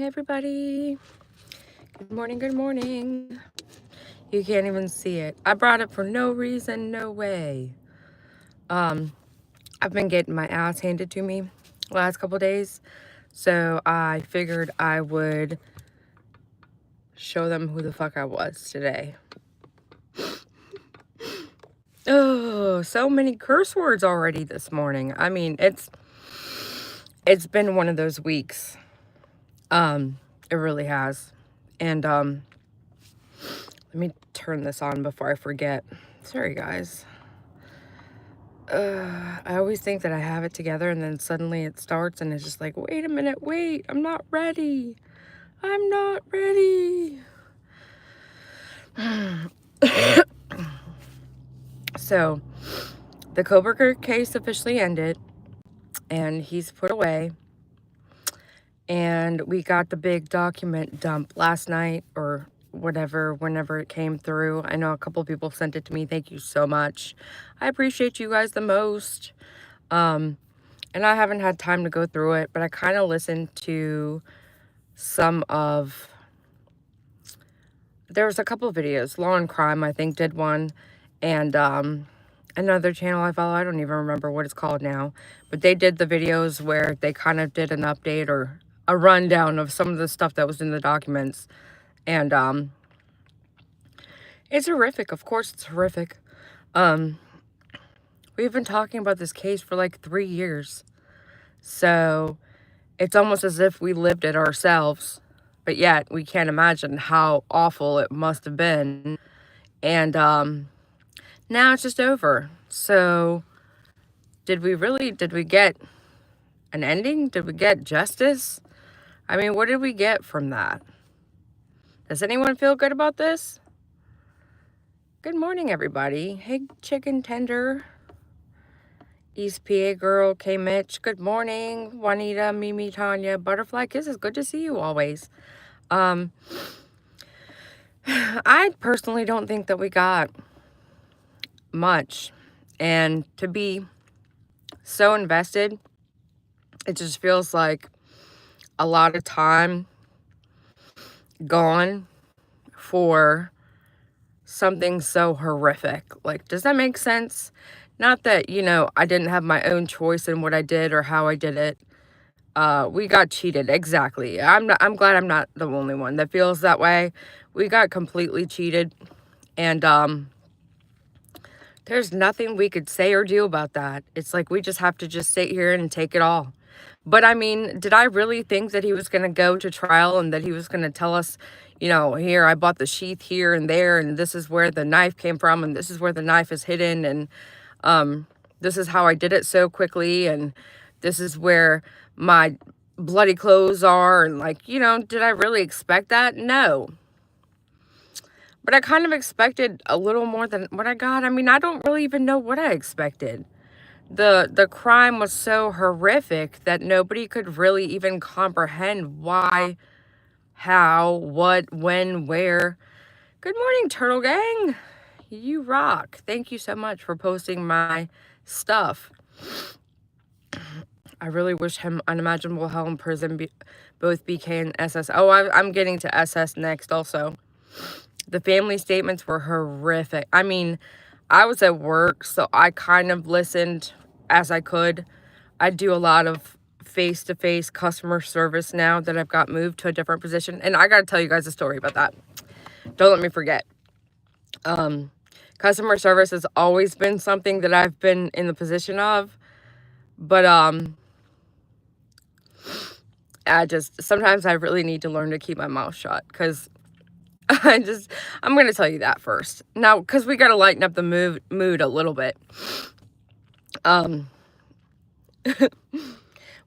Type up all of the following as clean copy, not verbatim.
everybody. Good morning, good morning. You can't even see it. I brought it for no reason, no way. I've been getting my ass handed to me last couple days, so I figured I would show them who the fuck I was today. Oh, so many curse words already this morning. I mean, it's been one of those weeks. It really has. And let me turn this on before I forget. Sorry, guys. I always think that I have it together, and then suddenly it starts, and it's just like, wait a minute, wait, I'm not ready. I'm not ready. So, the coworker case officially ended, and he's put away. And we got the big document dump last night, or whatever, whenever it came through. I know a couple people sent it to me. Thank you so much. I appreciate you guys the most. And I haven't had time to go through it, but I kind of listened to some of, there was a couple of videos. Law and Crime, I think, did one. And another channel I follow, I don't even remember what it's called now, but they did the videos where they kind of did an update or a rundown of some of the stuff that was in the documents. And it's horrific. Of course it's horrific. We've been talking about this case for like 3 years. So it's almost as if we lived it ourselves, but yet we can't imagine how awful it must have been. And now it's just over. So did we get an ending? Did we get justice? I mean, what did we get from that? Does anyone feel good about this? Good morning, everybody. Hey, Chicken Tender. East PA Girl, K Mitch. Good morning. Juanita, Mimi, Tanya. Butterfly Kisses. Good to see you always. I personally don't think that we got much. And to be so invested, it just feels like a lot of time gone for something so horrific. Like, does that make sense? Not that, I didn't have my own choice in what I did or how I did it. We got cheated. Exactly. I'm glad I'm not the only one that feels that way. We got completely cheated. And there's nothing we could say or do about that. It's like we just have to just sit here and take it all. But I mean, did I really think that he was going to go to trial and that he was going to tell us, here, I bought the sheath here and there, and this is where the knife came from, and this is where the knife is hidden, and this is how I did it so quickly, and this is where my bloody clothes are, and did I really expect that? No. But I kind of expected a little more than what I got. I mean, I don't really even know what I expected. The crime was so horrific that nobody could really even comprehend why, how, what, when, where. Good morning, Turtle Gang. You rock. Thank you so much for posting my stuff. I really wish him unimaginable hell in prison, both BK and SS. Oh, I'm getting to SS next also. The family statements were horrific. I mean, I was at work, so I kind of listened as I could. I do a lot of face-to-face customer service now that I've got moved to a different position. And I got to tell you guys a story about that. Don't let me forget. Customer service has always been something that I've been in the position of. But sometimes I really need to learn to keep my mouth shut, because I'm going to tell you that first. Now, because we got to lighten up the mood a little bit.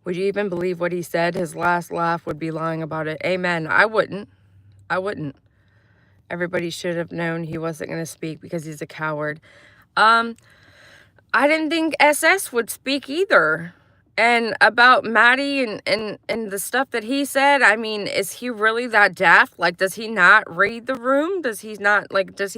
Would you even believe what he said? His last laugh would be lying about it. Amen. I wouldn't. Everybody should have known he wasn't going to speak because he's a coward. I didn't think SS would speak either. And about Maddie and the stuff that he said, I mean, is he really that deaf? Like, does he not read the room? Does he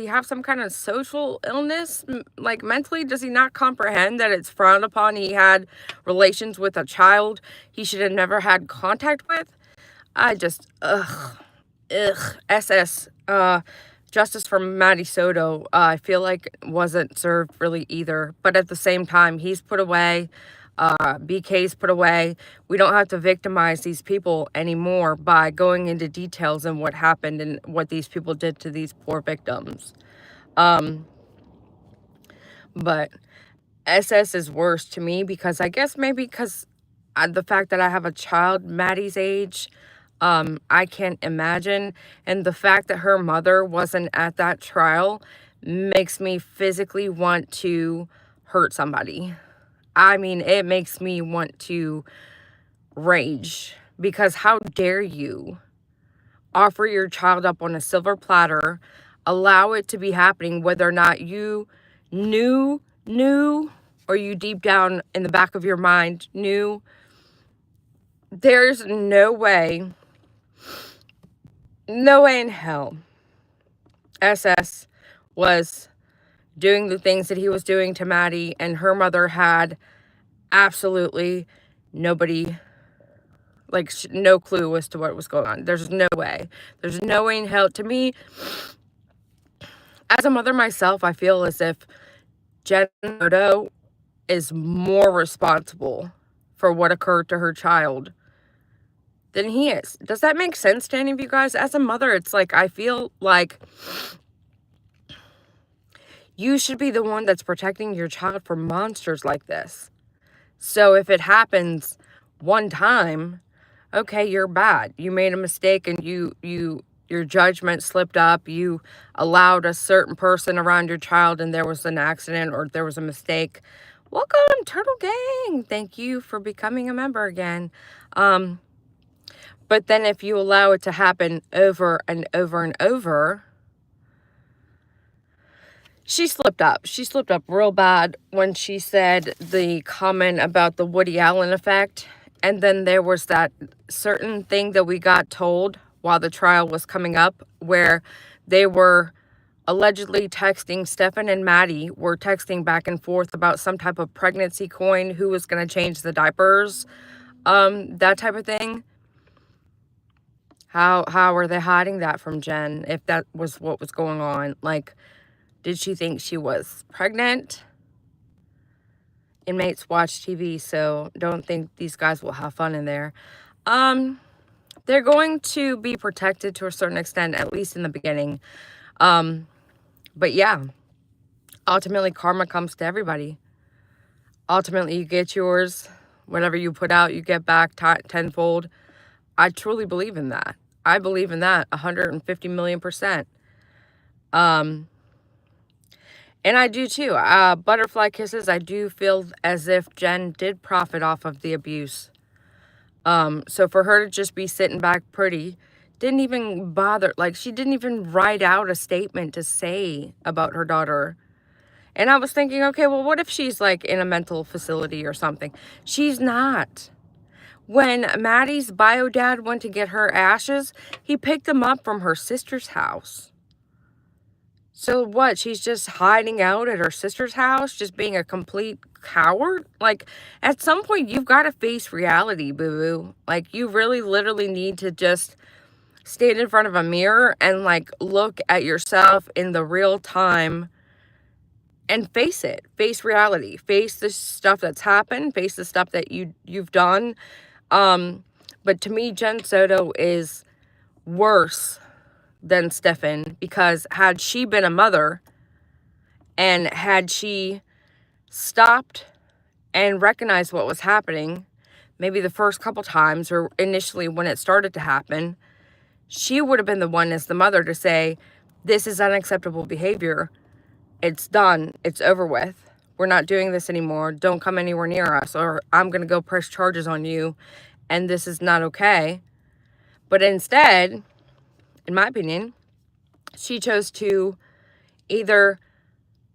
have some kind of social illness? Like, mentally, does he not comprehend that it's frowned upon? He had relations with a child he should have never had contact with? I just, ugh, SS, justice for Matty Soto, I feel like wasn't served really either. But at the same time, he's put away, BK's put away. We don't have to victimize these people anymore by going into details and what happened and what these people did to these poor victims. But SS is worse to me because I guess maybe because the fact that I have a child Maddie's age, I can't imagine. And the fact that her mother wasn't at that trial makes me physically want to hurt somebody. I mean, it makes me want to rage because how dare you offer your child up on a silver platter, allow it to be happening, whether or not you knew, or you deep down in the back of your mind knew. There's no way in hell SS was doing the things that he was doing to Maddie, and her mother had absolutely nobody, like, no clue as to what was going on. There's no way. There's no way in hell. To me, as a mother myself, I feel as if Jen Soto is more responsible for what occurred to her child than he is. Does that make sense to any of you guys? As a mother, it's like, I feel like you should be the one that's protecting your child from monsters like this. So if it happens one time, okay, you're bad. You made a mistake and your judgment slipped up. You allowed a certain person around your child and there was an accident or there was a mistake. Welcome, Turtle Gang. Thank you for becoming a member again. But then if you allow it to happen over and over and over, she slipped up. She slipped up real bad when she said the comment about the Woody Allen effect. And then there was that certain thing that we got told while the trial was coming up where they were allegedly texting, Stefan and Maddie were texting back and forth about some type of pregnancy coin, who was going to change the diapers, that type of thing. How are they hiding that from Jen if that was what was going on? Like, did she think she was pregnant? Inmates watch TV, so don't think these guys will have fun in there. They're going to be protected to a certain extent, at least in the beginning. But yeah, ultimately karma comes to everybody. Ultimately, you get yours. Whatever you put out, you get back tenfold. I truly believe in that. I believe in that 150 million%. And I do too. Butterfly kisses, I do feel as if Jen did profit off of the abuse. So for her to just be sitting back pretty, didn't even bother, like, she didn't even write out a statement to say about her daughter. And I was thinking, okay, well, what if she's like in a mental facility or something? She's not. When Maddie's bio dad went to get her ashes, he picked them up from her sister's house. So what? She's just hiding out at her sister's house, just being a complete coward? Like, at some point, you've got to face reality, boo-boo. Like, you really literally need to just stand in front of a mirror and, like, look at yourself in the real time and face it. Face reality. Face the stuff that's happened. Face the stuff that you've done. But to me, Jen Soto is worse than Stefan, because had she been a mother and had she stopped and recognized what was happening, maybe the first couple times or initially when it started to happen, she would have been the one as the mother to say, this is unacceptable behavior. It's done. It's over with. We're not doing this anymore. Don't come anywhere near us, or I'm going to go press charges on you, and this is not okay. But instead, in my opinion, she chose to either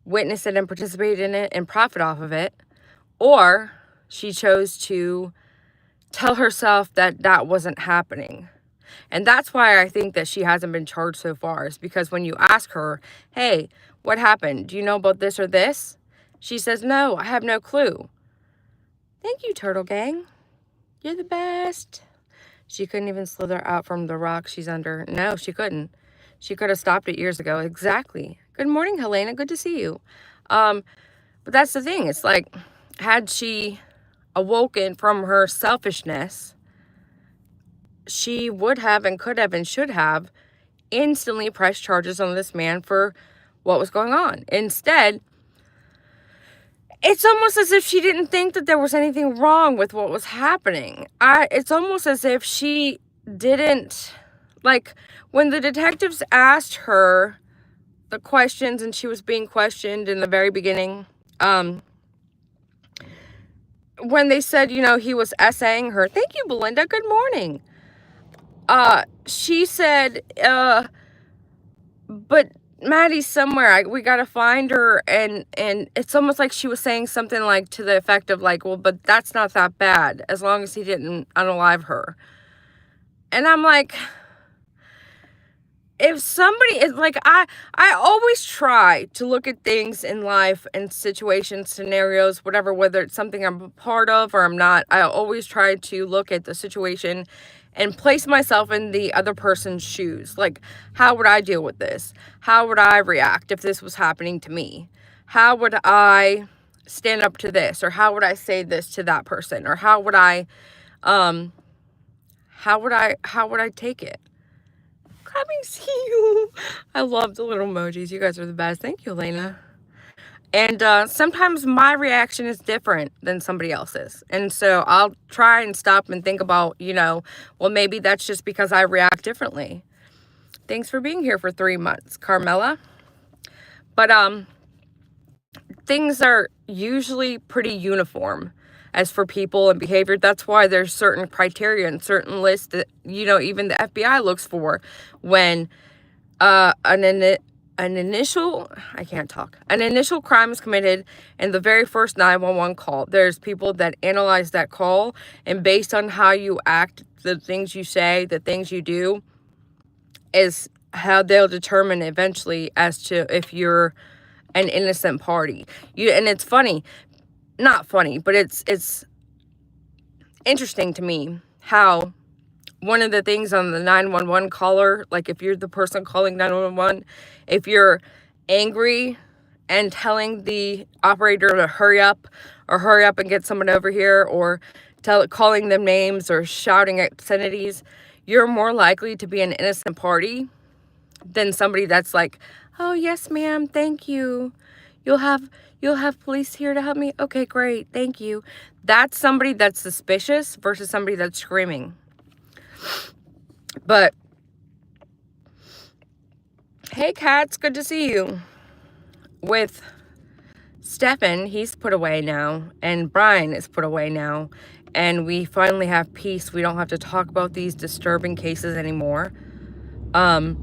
witness it and participate in it and profit off of it, or she chose to tell herself that that wasn't happening. And that's why I think that she hasn't been charged so far, is because when you ask her, hey, what happened? Do you know about this or this? She says, no, I have no clue. Thank you, Turtle Gang. You're the best. She couldn't even slither out from the rock she's under. No, she couldn't. She could have stopped it years ago. Exactly. Good morning, Helena. Good to see you. But that's the thing. It's like, had she awoken from her selfishness, she would have and could have and should have instantly pressed charges on this man for what was going on. Instead, it's almost as if she didn't think that there was anything wrong with what was happening. It's almost as if she didn't, like, when the detectives asked her the questions and she was being questioned in the very beginning, when they said, you know, he was essaying her, thank you, Belinda, good morning. She said, but Maddie's somewhere. We gotta find her. And it's almost like she was saying something like to the effect of like, well, but that's not that bad as long as he didn't unalive her. And I'm like, if somebody is like, I always try to look at things in life and situations, scenarios, whatever, whether it's something I'm a part of or I'm not. I always try to look at the situation and place myself in the other person's shoes. Like, how would I deal with this? How would I react if this was happening to me? How would I stand up to this? Or how would I say this to that person? Or how would I take it? Coming see you. I love the little emojis. You guys are the best. Thank you, Elena. And sometimes my reaction is different than somebody else's. And so I'll try and stop and think about, you know, well, maybe that's just because I react differently. Thanks for being here for 3 months, Carmela. But things are usually pretty uniform as for people and behavior. That's why there's certain criteria and certain lists that, you know, even the FBI looks for when an initial crime is committed and the very first 911 call. There's people that analyze that call, and based on how you act, the things you say, the things you do, is how they'll determine eventually as to if you're an innocent party. And it's funny, not funny, but it's interesting to me how one of the things on the 911 caller, like if you're the person calling 911, if you're angry and telling the operator to hurry up and get someone over here, or calling them names or shouting obscenities, you're more likely to be an innocent party than somebody that's like, oh yes ma'am, thank you, you'll have police here to help me, okay great, thank you. That's somebody that's suspicious versus somebody that's screaming. But hey Cats, good to see you. With Stefan, he's put away now, and Brian is put away now, and we finally have peace. We don't have to talk about these disturbing cases anymore. I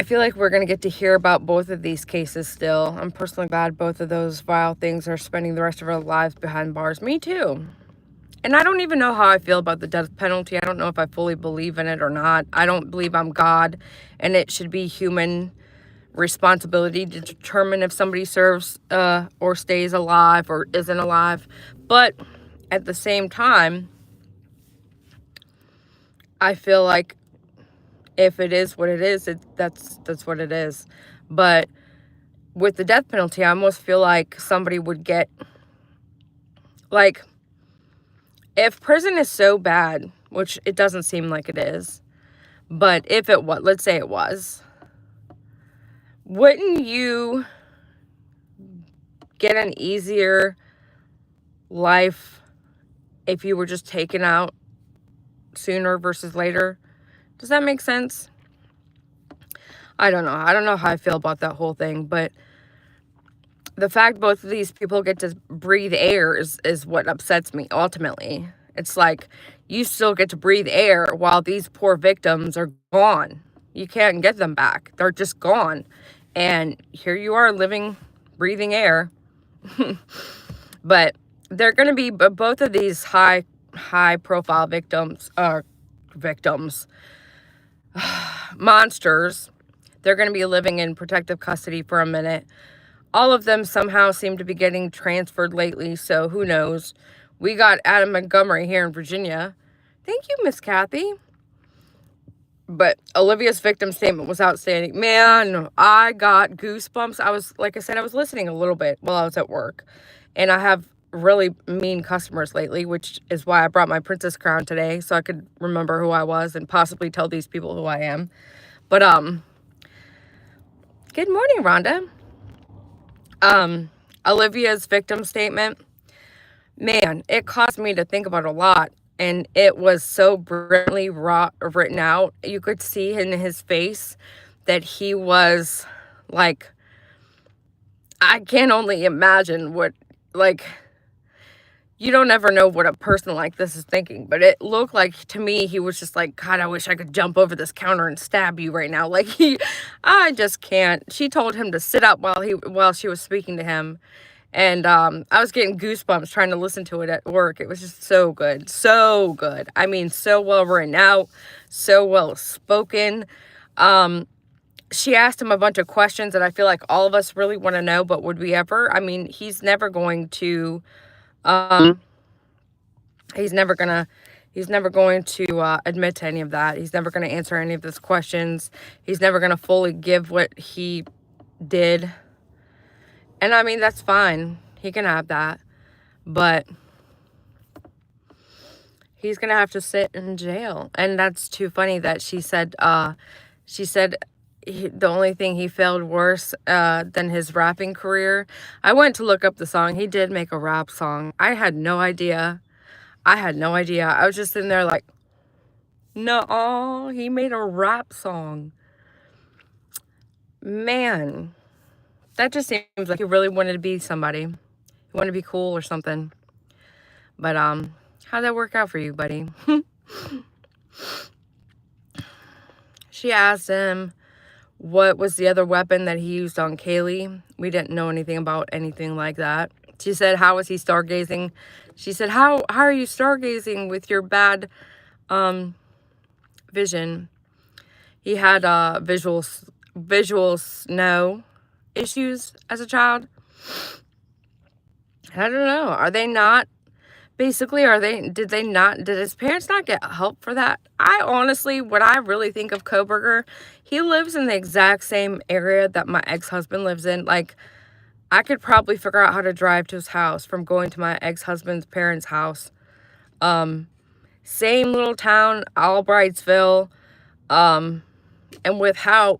feel like we're going to get to hear about both of these cases still. I'm personally glad both of those vile things are spending the rest of our lives behind bars. Me too. And I don't even know how I feel about the death penalty. I don't know if I fully believe in it or not. I don't believe I'm God, and it should be human responsibility to determine if somebody serves or stays alive or isn't alive. But at the same time, I feel like if it is what it is, that's what it is. But with the death penalty, I almost feel like somebody would get, like, if prison is so bad, which it doesn't seem like it is, but if it was, let's say it was, wouldn't you get an easier life if you were just taken out sooner versus later? Does that make sense? I don't know. I don't know how I feel about that whole thing, but the fact both of these people get to breathe air is what upsets me, ultimately. It's like, you still get to breathe air while these poor victims are gone. You can't get them back. They're just gone. And here you are living, breathing air. But they're going to be, both of these high profile victims, monsters, they're going to be living in protective custody for a minute. All of them somehow seem to be getting transferred lately, so who knows. We got Adam Montgomery here in Virginia Thank you, Miss Kathy. But Olivia's victim statement was outstanding. Man, I got goosebumps. Like I said, I was listening a little bit while I was at work. And I have really mean customers lately, which is why I brought my princess crown today, so I could remember who I was and possibly tell these people who I am. But, good morning, Rhonda. Olivia's victim statement, man, it caused me to think about a lot. And it was so brilliantly written out. You could see in his face that he was like, I can only imagine what, like, you don't ever know what a person like this is thinking. But it looked like to me, he was just like, God, I wish I could jump over this counter and stab you right now. Like, I just can't. She told him to sit up while she was speaking to him. And I was getting goosebumps trying to listen to it at work. It was just so good. So good. I mean, so well written out. So well spoken. She asked him a bunch of questions that I feel like all of us really want to know. But would we ever? I mean, he's never going to... he's never going to admit to any of that. He's never going to answer any of those questions. He's never going to fully give what he did. And I mean, that's fine. He can have that. But he's going to have to sit in jail. And that's too funny that she said the only thing he failed worse than his rapping career. I went to look up the song. He did make a rap song. I had no idea. I was just sitting there like, no, he made a rap song. Man. That just seems like he really wanted to be somebody. He wanted to be cool or something. But, how'd that work out for you, buddy? She asked him what was the other weapon that he used on Kaylee. We didn't know anything about anything like that. She said, how was he stargazing? She said, how are you stargazing with your bad vision? He had visual snow issues as a child. I don't know. Are they not basically, did his parents not get help for that? I honestly, what I really think of Koberger, he lives in the exact same area that my ex-husband lives in. Like, I could probably figure out how to drive to his house from going to my ex-husband's parents' house. Same little town, Albrightsville. And with how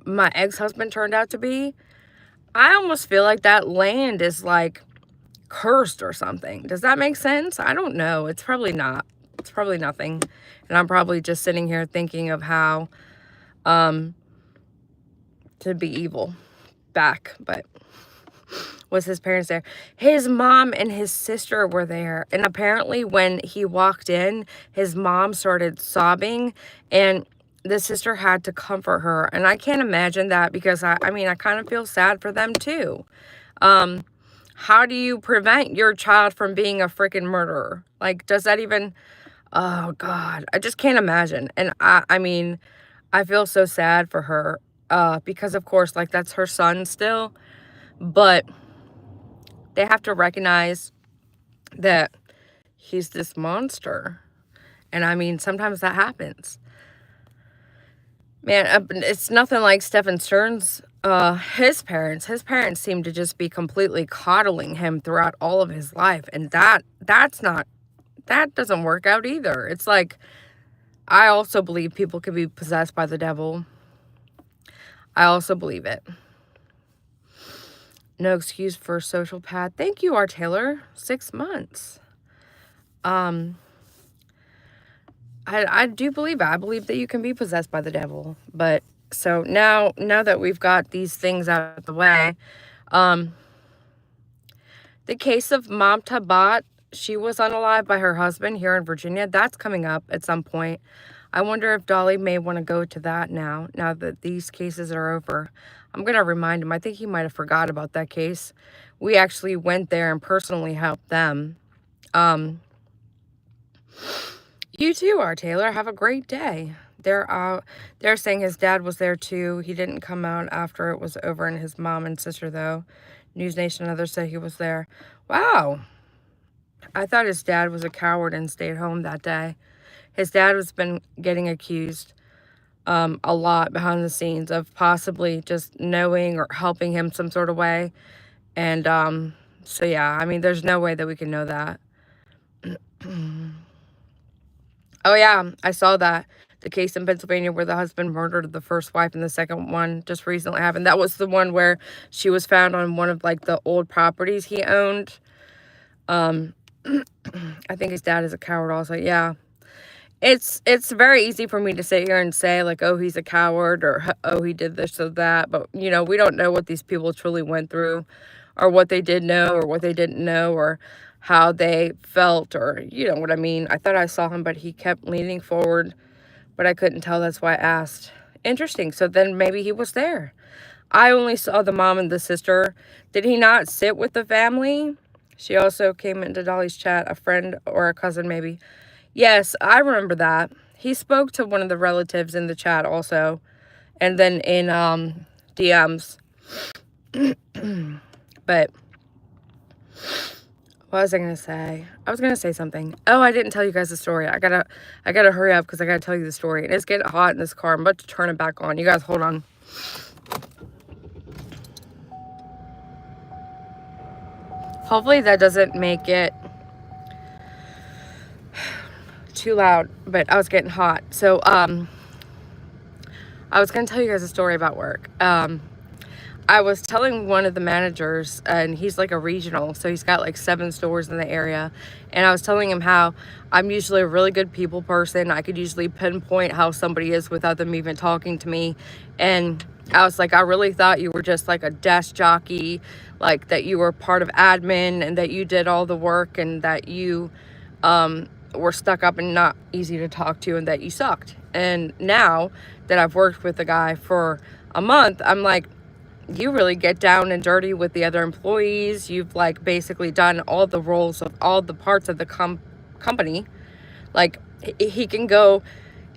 my ex-husband turned out to be, I almost feel like that land is like cursed or something. Does that make sense? I don't know. It's probably not. It's probably nothing. And I'm probably just sitting here thinking of how to be evil back. But was his parents there? His mom and his sister were there. And apparently when he walked in, his mom started sobbing and the sister had to comfort her. And I can't imagine that because I mean, I kind of feel sad for them too. How do you prevent your child from being a freaking murderer? Like, does that even, oh God, I just can't imagine. And I mean, I feel so sad for her, because of course, like that's her son still, but they have to recognize that he's this monster. And I mean, sometimes that happens. Man, it's nothing like Stephen Stern's, his parents seem to just be completely coddling him throughout all of his life. And that doesn't work out either. It's like, I also believe people can be possessed by the devil. I also believe it. No excuse for social path. Thank you, R. Taylor. 6 months. I do believe it. I believe that you can be possessed by the devil. But so now that we've got these things out of the way, the case of Mamta Bhatt, she was unalived by her husband here in Virginia. That's coming up at some point. I wonder if Dolly may want to go to that now that these cases are over. I'm going to remind him. I think he might have forgot about that case. We actually went there and personally helped them. You too, R. Taylor. Have a great day. They're saying his dad was there too. He didn't come out after it was over, and his mom and sister though. News Nation and others say he was there. Wow. I thought his dad was a coward and stayed home that day. His dad has been getting accused a lot behind the scenes of possibly just knowing or helping him some sort of way. And so, yeah, I mean, there's no way that we can know that. Oh, yeah, I saw that. The case in Pennsylvania where the husband murdered the first wife and the second one just recently happened. That was the one where she was found on one of, like, the old properties he owned. I think his dad is a coward also. Yeah. It's very easy for me to sit here and say, like, oh, he's a coward, or oh, he did this or that. But, you know, we don't know what these people truly went through, or what they did know or what they didn't know, or how they felt, or you know what I mean. I thought I saw him, but he kept leaning forward, but I couldn't tell. That's why I asked. Interesting. So then maybe he was there. I only saw the mom and the sister. Did he not sit with the family? She also came into Dolly's chat, a friend or a cousin maybe. Yes, I remember that. He spoke to one of the relatives in the chat also. And then in DMs. But what was I gonna say? I was gonna say something. Oh, I didn't tell you guys the story. I gotta hurry up because I gotta tell you the story. And it's getting hot in this car. I'm about to turn it back on. You guys hold on. Hopefully that doesn't make it too loud, but I was getting hot. So I was gonna tell you guys a story about work. I was telling one of the managers, and he's like a regional, so he's got like 7 stores in the area, and I was telling him how I'm usually a really good people person. I could usually pinpoint how somebody is without them even talking to me. And I was like, I really thought you were just like a desk jockey, like that you were part of admin and that you did all the work, and that you were stuck up and not easy to talk to, and that you sucked. And now that I've worked with the guy for a month, I'm like, you really get down and dirty with the other employees. You've like basically done all the roles of all the parts of the company. Like he can go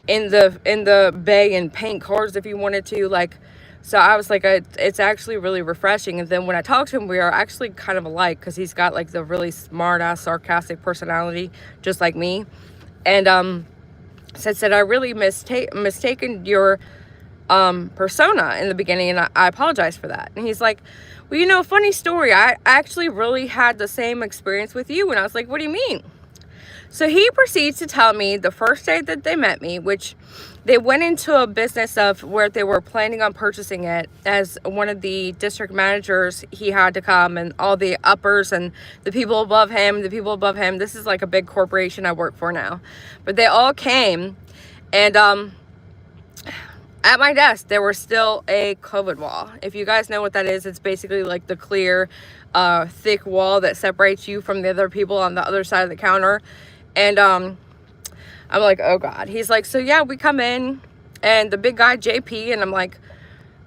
in the bay and paint cars if he wanted to. Like, so I was like, it's actually really refreshing. And then when I talked to him, we are actually kind of alike, because he's got like the really smart ass sarcastic personality just like me. And said I really mistaken your persona in the beginning, and I apologize for that. And he's like, well, you know, funny story, I actually really had the same experience with you. And I was like, what do you mean? So he proceeds to tell me the first day that they met me, which they went into a business of where they were planning on purchasing it. As one of the district managers, he had to come, and all the uppers and the people above him, this is like a big corporation I work for now, but they all came. And at my desk, there was still a COVID wall. If you guys know what that is, it's basically like the clear, thick wall that separates you from the other people on the other side of the counter. And I'm like, oh God. He's like, so yeah, we come in, and the big guy, JP, and I'm like,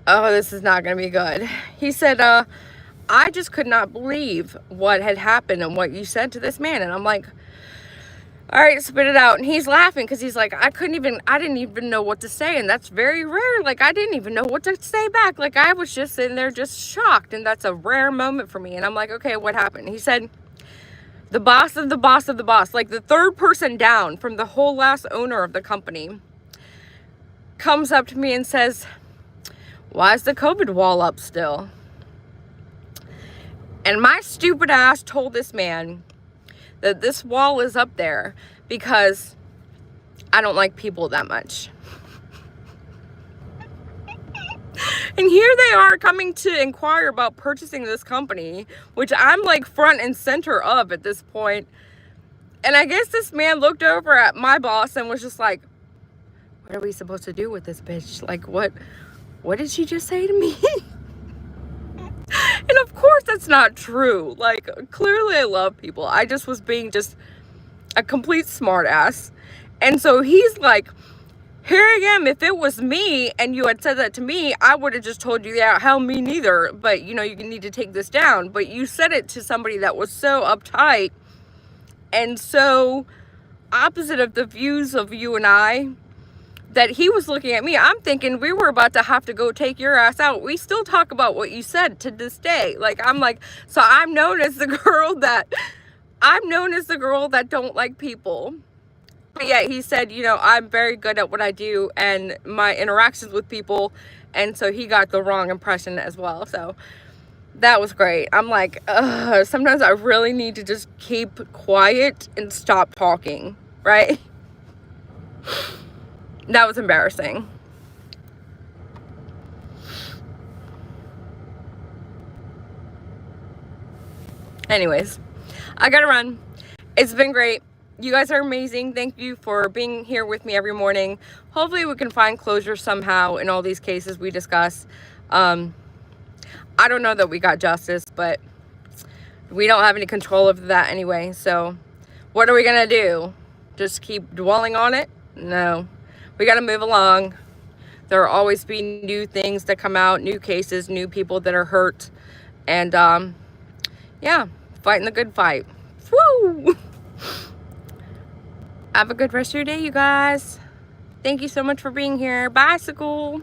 oh, this is not going to be good. He said, I just could not believe what had happened and what you said to this man. And I'm like, all right, spit it out. And he's laughing because he's like, I didn't even know what to say. And that's very rare. Like, I didn't even know what to say back. Like, I was just sitting there just shocked. And that's a rare moment for me. And I'm like, okay, what happened? He said, the boss of the boss of the boss, like the third person down from the whole last owner of the company, comes up to me and says, why is the COVID wall up still? And my stupid ass told this man that this wall is up there because I don't like people that much. And here they are coming to inquire about purchasing this company, which I'm like front and center of at this point. And I guess this man looked over at my boss and was just like, what are we supposed to do with this bitch? Like, what did she just say to me? And of course that's not true. Like, clearly I love people. I just was being just a complete smart ass. And so he's like, here I am. If it was me and you had said that to me, I would have just told you, yeah, hell, me neither. But, you know, you need to take this down. But you said it to somebody that was so uptight and so opposite of the views of you and I, that he was looking at me. I'm thinking we were about to have to go take your ass out. We still talk about what you said to this day. Like, I'm like, so I'm known as the girl that I'm known as the girl that don't like people. But yeah, he said, you know, I'm very good at what I do and my interactions with people. And so he got the wrong impression as well. So that was great. I'm like, ugh, sometimes I really need to just keep quiet and stop talking, right? That was embarrassing. Anyways, I gotta run. It's been great. You guys are amazing. Thank you for being here with me every morning. Hopefully we can find closure somehow in all these cases we discuss. I don't know that we got justice, but we don't have any control over that anyway. So what are we gonna do? Just keep dwelling on it? No. We gotta move along. There will always be new things that come out, new cases, new people that are hurt. And yeah, fighting the good fight. Woo! Have a good rest of your day, you guys. Thank you so much for being here. Bicycle.